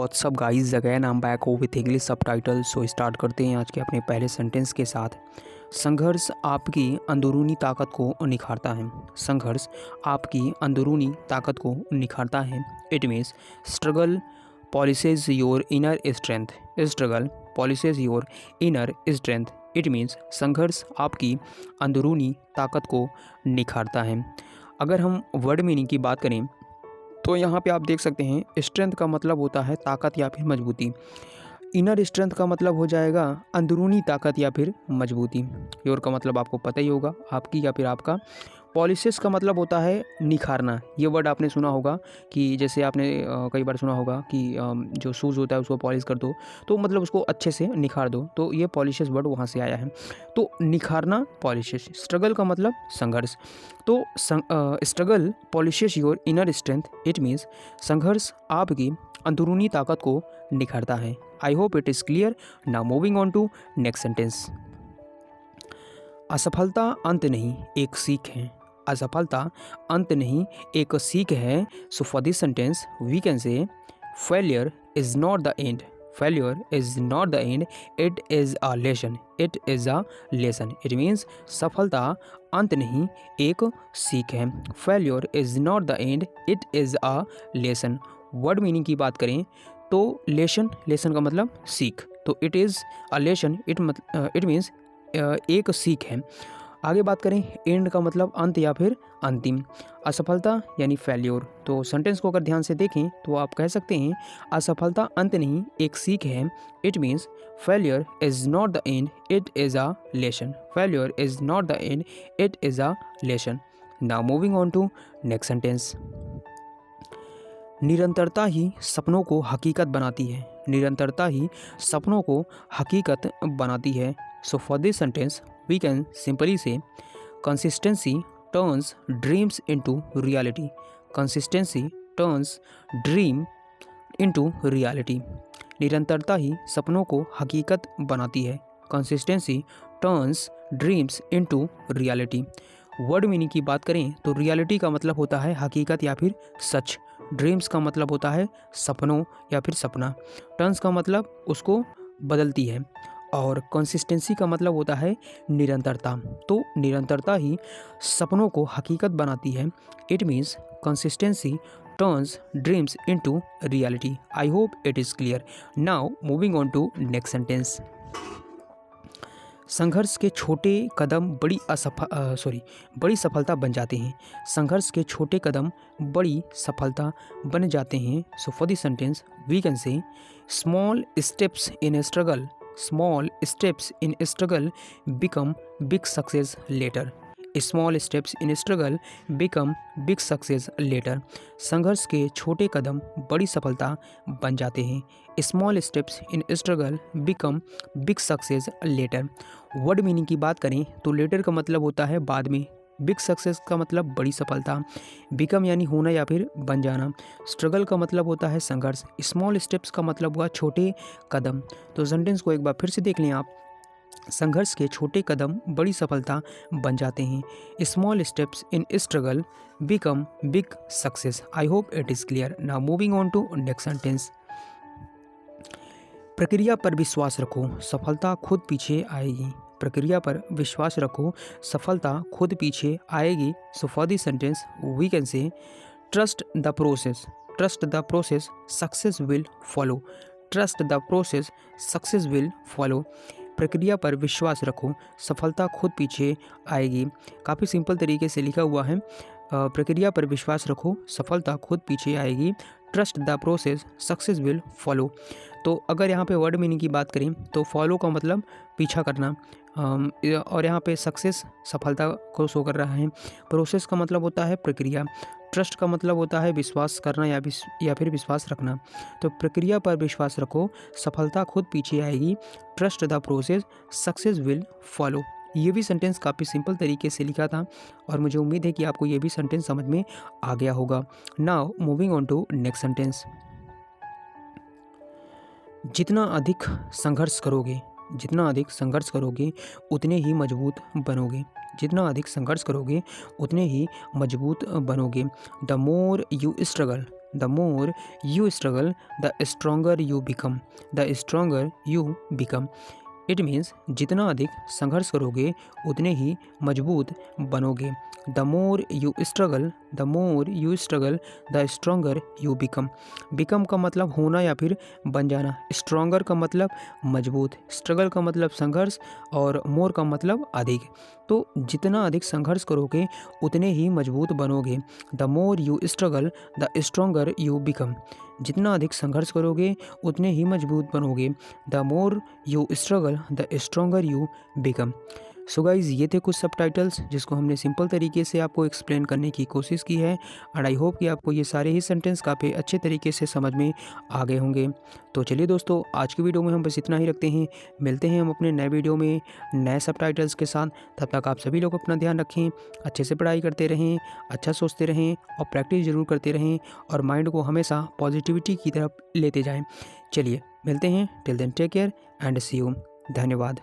WhatsApp guys, again I am back with English subtitle. So start करते हैं आज के अपने पहले सेंटेंस के साथ। संघर्ष आपकी अंदरूनी ताकत को निखारता है। संघर्ष आपकी अंदरूनी ताकत को निखारता है। It means struggle polishes your inner strength. Struggle polishes your inner strength. It means संघर्ष आपकी अंदरूनी ताकत को निखारता है। अगर हम वर्ड मीनिंग की बात करें तो यहाँ पे आप देख सकते हैं स्ट्रेंथ का मतलब होता है ताकत या फिर मजबूती। इनर स्ट्रेंथ का मतलब हो जाएगा अंदरूनी ताकत या फिर मजबूती। योर का मतलब आपको पता ही होगा, आपकी या फिर आपका। पॉलिसेस का मतलब होता है निखारना। ये वर्ड आपने सुना होगा कि जैसे आपने कई बार सुना होगा कि जो शूज़ होता है उसको पॉलिश कर दो, तो मतलब उसको अच्छे से निखार दो, तो ये पॉलिशेस वर्ड वहाँ से आया है। तो निखारना पॉलिशेस। स्ट्रगल का मतलब संघर्ष। तो struggle polishes your inner strength. It means संघर्ष आपकी अंदरूनी ताकत को निखारता है। I hope it is clear. Now moving on to next sentence. असफलता अंत नहीं, एक सीख है। असफलता अंत नहीं, एक सीख है। So for this sentence we can say failure is not the end. Failure is not the end, it is a lesson. It is a lesson. It means सफलता अंत नहीं, एक सीख है। Failure is not the end, it is a lesson. Word meaning की बात करें तो लेसन, लेसन का मतलब सीख, तो it is a lesson, it means एक सीख है। आगे बात करें एंड का मतलब अंत या फिर अंतिम। असफलता यानी फेल्योर। तो सेंटेंस को अगर ध्यान से देखें तो आप कह सकते हैं असफलता अंत नहीं, एक सीख है। It means failure is not the end, it is a lesson. Failure is not the end, it is a lesson. Now moving on to next sentence. निरंतरता ही सपनों को हकीकत बनाती है। निरंतरता ही सपनों को हकीकत बनाती है। So for this sentence we can simply say consistency turns dreams into reality. Consistency turns dream into reality. निरंतरता ही सपनों को हकीकत बनाती है। Consistency turns dreams into reality. Word meaning की बात करें तो रियलिटी का मतलब होता है हकीकत या फिर सच। ड्रीम्स का मतलब होता है सपनों या फिर सपना। टर्न्स का मतलब उसको बदलती है, और कंसिस्टेंसी का मतलब होता है निरंतरता। तो निरंतरता ही सपनों को हकीकत बनाती है। It means consistency turns dreams into reality. I hope it is clear. Now moving on to next sentence. संघर्ष के छोटे कदम बड़ी सफलता बन जाते हैं। संघर्ष के छोटे कदम बड़ी सफलता बन जाते हैं। So for this sentence we can say small steps in struggle. Small steps in struggle become big success later. Small steps in struggle become big success later. संघर्ष के छोटे कदम बड़ी सफलता बन जाते हैं। Small steps in struggle become big success later. Word meaning की बात करें तो लेटर का मतलब होता है बाद में। बिग सक्सेस का मतलब बड़ी सफलता। बिकम यानी होना या फिर बन जाना। स्ट्रगल का मतलब होता है संघर्ष। स्मॉल स्टेप्स का मतलब हुआ छोटे कदम। तो सेंटेंस को एक बार फिर से देख लें आप। संघर्ष के छोटे कदम बड़ी सफलता बन जाते हैं। Small steps in struggle become big success. I hope it is clear. Now moving on to next sentence. प्रक्रिया पर विश्वास रखो, सफलता खुद पीछे आएगी। प्रक्रिया पर विश्वास रखो, सफलता खुद पीछे आएगी। So for this sentence we can say trust the process. Trust the process, success will follow. Trust the process, success will follow. प्रक्रिया पर विश्वास रखो, सफलता खुद पीछे आएगी। काफ़ी सिंपल तरीके से लिखा हुआ है। प्रक्रिया पर विश्वास रखो, सफलता खुद पीछे आएगी। Trust the process, success will follow. तो अगर यहाँ पे वर्ड मीनिंग की बात करें तो फॉलो का मतलब पीछा करना, और यहाँ पे सक्सेस सफलता को शो कर रहा है। प्रोसेस का मतलब होता है प्रक्रिया। ट्रस्ट का मतलब होता है विश्वास करना या फिर विश्वास रखना। तो प्रक्रिया पर विश्वास रखो, सफलता खुद पीछे आएगी। Trust the process, success will follow. ये भी सेंटेंस काफ़ी सिंपल तरीके से लिखा था, और मुझे उम्मीद है कि आपको ये भी सेंटेंस समझ में आ गया होगा। Now moving on to next sentence. जितना अधिक संघर्ष करोगे, जितना अधिक संघर्ष करोगे उतने ही मजबूत बनोगे। जितना अधिक संघर्ष करोगे उतने ही मजबूत बनोगे। The more you struggle, the more you struggle the stronger you become, the stronger you become. It means जितना अधिक संघर्ष करोगे उतने ही मजबूत बनोगे। The more you struggle, the more you struggle the stronger you become. Become का मतलब होना या फिर बन जाना, स्ट्रोंगर का मतलब मजबूत, स्ट्रगल का मतलब संघर्ष और मोर का मतलब अधिक। तो जितना अधिक संघर्ष करोगे उतने ही मजबूत बनोगे। The more you struggle the stronger you become. जितना अधिक संघर्ष करोगे उतने ही मजबूत बनोगे। The more you struggle the stronger you become. So guys, ये थे कुछ सबटाइटल्स जिसको हमने सिंपल तरीके से आपको एक्सप्लेन करने की कोशिश की है एंड आई होप कि आपको ये सारे ही सेंटेंस काफ़ी अच्छे तरीके से समझ में आ गए होंगे। तो चलिए दोस्तों, आज की वीडियो में हम बस इतना ही रखते हैं। मिलते हैं हम अपने नए वीडियो में नए सबटाइटल्स के साथ। तब तक आप सभी लोग अपना ध्यान रखें, अच्छे से पढ़ाई करते रहें, अच्छा सोचते रहें और प्रैक्टिस ज़रूर करते रहें और माइंड को हमेशा पॉजिटिविटी की तरफ लेते जाएँ। चलिए मिलते हैं, till then take care and see you. धन्यवाद।